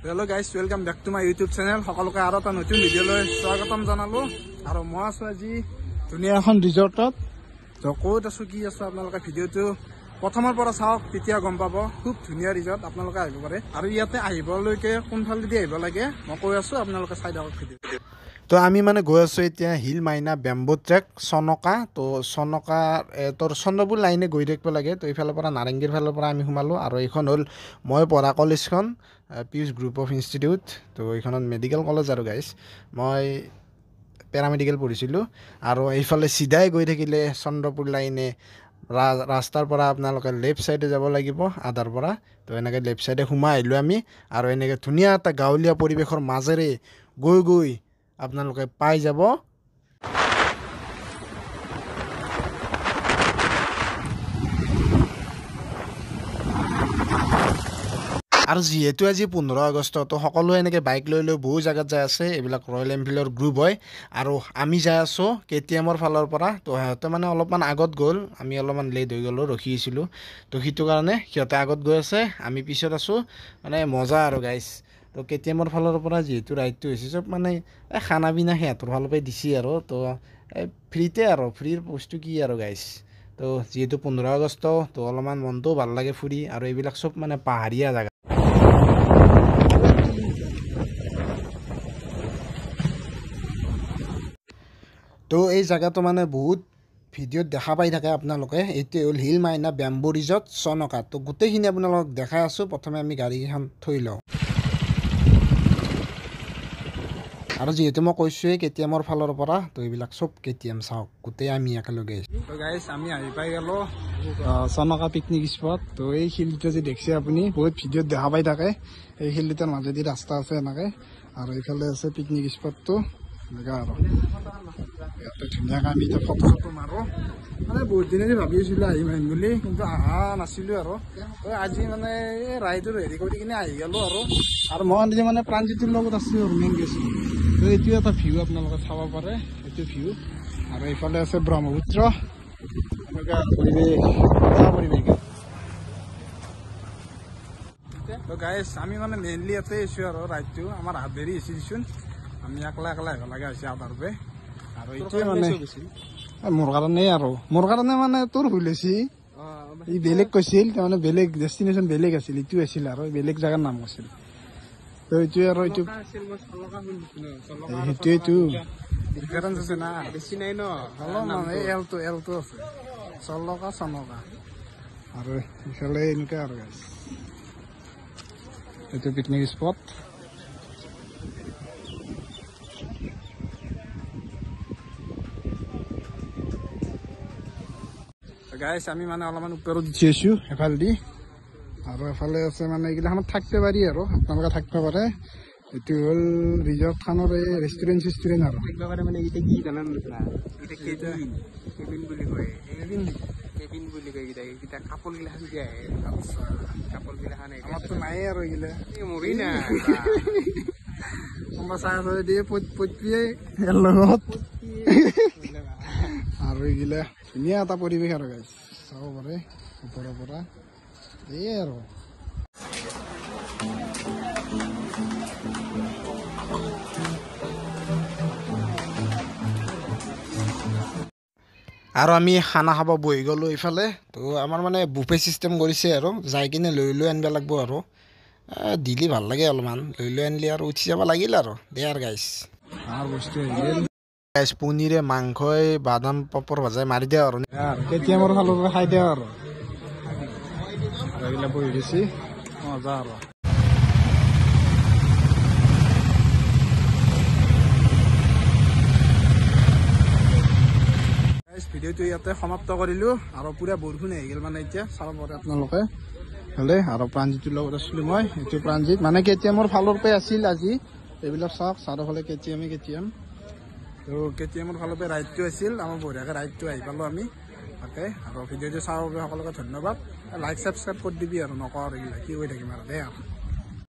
Hello guys, welcome back to my YouTube channel. সকলোকে আৰু এটা নতুন ভিডিঅ'লৈ স্বাগতম জনালো আৰু মই আছো আজি ধুনীয়া এখন ৰিজৰ্টত তো ক'ত আছো কি আছো আপোনালোকে ভিডিঅ'টো প্ৰথমৰ পৰা চাওক তেতিয়া গম পাব খুব ধুনীয়া ৰিজৰ্ট আপোনালোকে আহিব পাৰে আৰু ইয়াতে আহিবলৈকে কোনফালেদি আহিব লাগে মই কৈ আছো আপোনালোকে চাই থাকক ভিডিঅ' তো আমি মানে গৈ আছো এতিয়া হিল মাইনা বেম্বো ট্ৰেক চনকা তো চনকা তোৰ চন্দ্ৰপুৰ লাইনে গৈ থাকিব লাগে তো এইফালৰ পৰা নাৰেংগীৰ ফালৰ পৰা আমি সোমালো আৰু এইখন হ'ল মই পঢ়া কলেজখন পিউচ গ্ৰুপ অফ ইনষ্টিটিউট তো এইখনত মেডিকেল কলেজ আৰু গাইজ মই পেৰামেডিকেল পঢ়িছিলোঁ আৰু এইফালে চিধাই গৈ থাকিলে চন্দ্ৰপুৰ লাইনে ৰাস্তাৰ পৰা আপোনালোকে লেফ্ট চাইডে যাব লাগিব আধাৰ পৰা তো এনেকৈ লেফ্ট চাইডে সোমাই আহিলোঁ আমি আৰু এনেকৈ ধুনীয়া এটা গাঁৱলীয়া পৰিৱেশৰ মাজেৰে গৈ আপোনালোকে পাই যাব আৰু যেহেতু আজি 15 আগষ্ট তো সকলোৱে এনেকৈ বাইক লৈ বহু জাগাত যাই আছে এইবিলাক ৰয়েল এনফিল্ডৰ গ্ৰুপ হয় আৰু আমি যাই আছোঁ কেটিএমৰ ফালৰ পৰা তো সিহঁতে মানে অলপমান আগত গ'ল আমি অলপমান লেট হৈ গ'লোঁ ৰখিছিলোঁ তো সেইটো কাৰণে সিহঁতে আগত গৈ আছে আমি পিছত আছোঁ মানে মজা আৰু গাইজ তো কেটিএমৰ ফালৰ পৰা যেহেতু ৰাইডটো হৈছে চব মানে খানা পিনা সিহঁতৰ ফালৰ পৰাই দিছে আৰু তো ফ্ৰীতে আৰু ফ্ৰীৰ বস্তু কি আৰু গাইজ তো যেহেতু 15 আগষ্ট তো অলপমান মনটোও ভাল লাগে ফুৰি আৰু এইবিলাক চব মানে পাহাৰীয়া জেগা তো এই জায়গাটো মানে বহুত ভিডিঅ'ত দেখা পাই থাকে আপোনালোকে এইটোৱে হ'ল হিল মাইনা বেম্বো ৰিজৰ্ট চনকা তো গোটেইখিনি আপোনালোকক দেখাই আছোঁ প্ৰথমে আমি গাড়ীখন থৈ লওঁ আৰু যেহেতু মই কৈছোঁৱেই কেটিএমৰ ফালৰ পৰা তো এইবিলাক চব কেটিএম চাওক গোটেই আমি একেলগে তো গাইজ আমি আহি পাই গ'লোঁ চনকা পিকনিক স্পট তো এই শিলটো যে দেখিছে আপুনি বহুত ভিডিঅ'ত দেখা পাই থাকে এই শিলটোৰ মাজেদি ৰাস্তা আছে এনেকৈ আৰু এইফালে আছে পিকনিক স্পটটো এনেকুৱা আৰু ইয়াতে ধুনীয়াকৈ আমি এতিয়া ফটো চটো মাৰোঁ মানে বহুত দিনেদি ভাবি আছিলোঁ আহিম বুলি কিন্তু অহা নাছিলোঁ আৰু আজি মানে এই ৰাইডৰ হেৰি কৰি কিনে আহি গ'লোঁ আৰু মই নিজে মানে প্ৰাণজিতৰ লগত আছোঁ আৰু মেইন গৈছোঁ তো এইটো এটা ভিউ আপোনালোকে চাব পাৰে এইটো ভিউ আৰু এইফালে আছে ব্ৰহ্মপুত্ৰ এনেকুৱা পৰিৱেশ তো গাইজ আমি মানে মেইনলি ইয়াতে আহিছোঁ আৰু ৰাইডটো আমাৰ হাত দেৰি হৈছে দিছোন আমি একলা আহিব লগা হৈছে আধাৰ পে আৰু এইটোৱে মানে মোৰ কাৰণে মানে তোৰ ভুল হৈছে ই বেলেগ কৈছিল তাৰমানে বেলেগ ডেষ্টিনেশ্যন বেলেগ আছিল এইটো আছিল আৰু বেলেগ জেগাৰ নাম আছিল তো এইটোৱে আৰু এইটো সেইটোৱেইটো ডিফাৰেঞ্চ আছে না বেছি নাই ন অলপমান এই এলটো আছে চলকা চনকা আৰু ইফালে এনেকুৱা আৰু এইটো পিকনিক স্পট গাইজ আমি মানে অলপমান ওপৰত উঠি আছোঁ এফালেদি আৰু এফালে আছে মানে এইগিলাখনত থাকিব পাৰি আৰু আপোনালোকে থাকিব পাৰে এইটো হ'ল ৰিজৰ্টখনৰ এই ৰেষ্টুৰেণ্ট চেষ্টুৰেণ্ট আৰু থাকিব পাৰে মানে এইকেইটা কি জানা কেবিন বুলি কয় কেবিন বুলি কয় এইকেইটা কাপোৰগিলাখান দিয়া আহে কাপোৰগিলাখান আমাৰতো নাই আৰু এইগিলা মৰি না চাই দিয়ে পতিয়ে লগত আৰু এইগিলা ধুনীয়া এটা পৰিৱেশ আৰু গাইজ চাব পাৰে ওপৰৰ পৰা এই আৰু আমি খানা খাব বহি গ'লোঁ এইফালে তো আমাৰ মানে বুফে চিষ্টেম কৰিছে আৰু যাই কিনে লৈ আনিব লাগিব আৰু দিলি ভাল লাগে অলপমান লৈ আনিলে আৰু উঠি যাব লাগিল আৰু দে আৰু গাইজ আৰু বস্তু গাইজ পনীৰে মাংসই বাদাম পাপৰ ভাজাই মাৰি দিয়া আৰু কেটিএমৰ ফালৰ পৰা খাই দিয়া আৰু এইবিলাক বহি দিছে মজা আৰু ভিডিঅ'টো ইয়াতে সমাপ্ত কৰিলোঁ আৰু পুৰা বৰষুণ আহি গ'ল মানে এতিয়া চাব পাৰে আপোনালোকে হ'লে আৰু প্ৰাণজিতৰ লগত আছিলোঁ মই এইটো প্ৰাণজিত মানে কেটিএমৰ ফালৰ পৰাই আছিল আজি এইবিলাক চাওক চাৰিওফালে কেটিএম তো কেটিএমৰ ফালৰ পৰা ৰাইডটো আছিল আমাৰ বঢ়িয়াকৈ ৰাইডটো আহি পালোঁ আমি তাকে আৰু ভিডিঅ'টো চাবৰ বাবে সকলোকে ধন্যবাদ লাইক ছাবস্ক্ৰাইব কৰি দিবি আৰু নকওঁ আৰু এইবিলাক কি হৈ থাকিম আৰু দে আৰু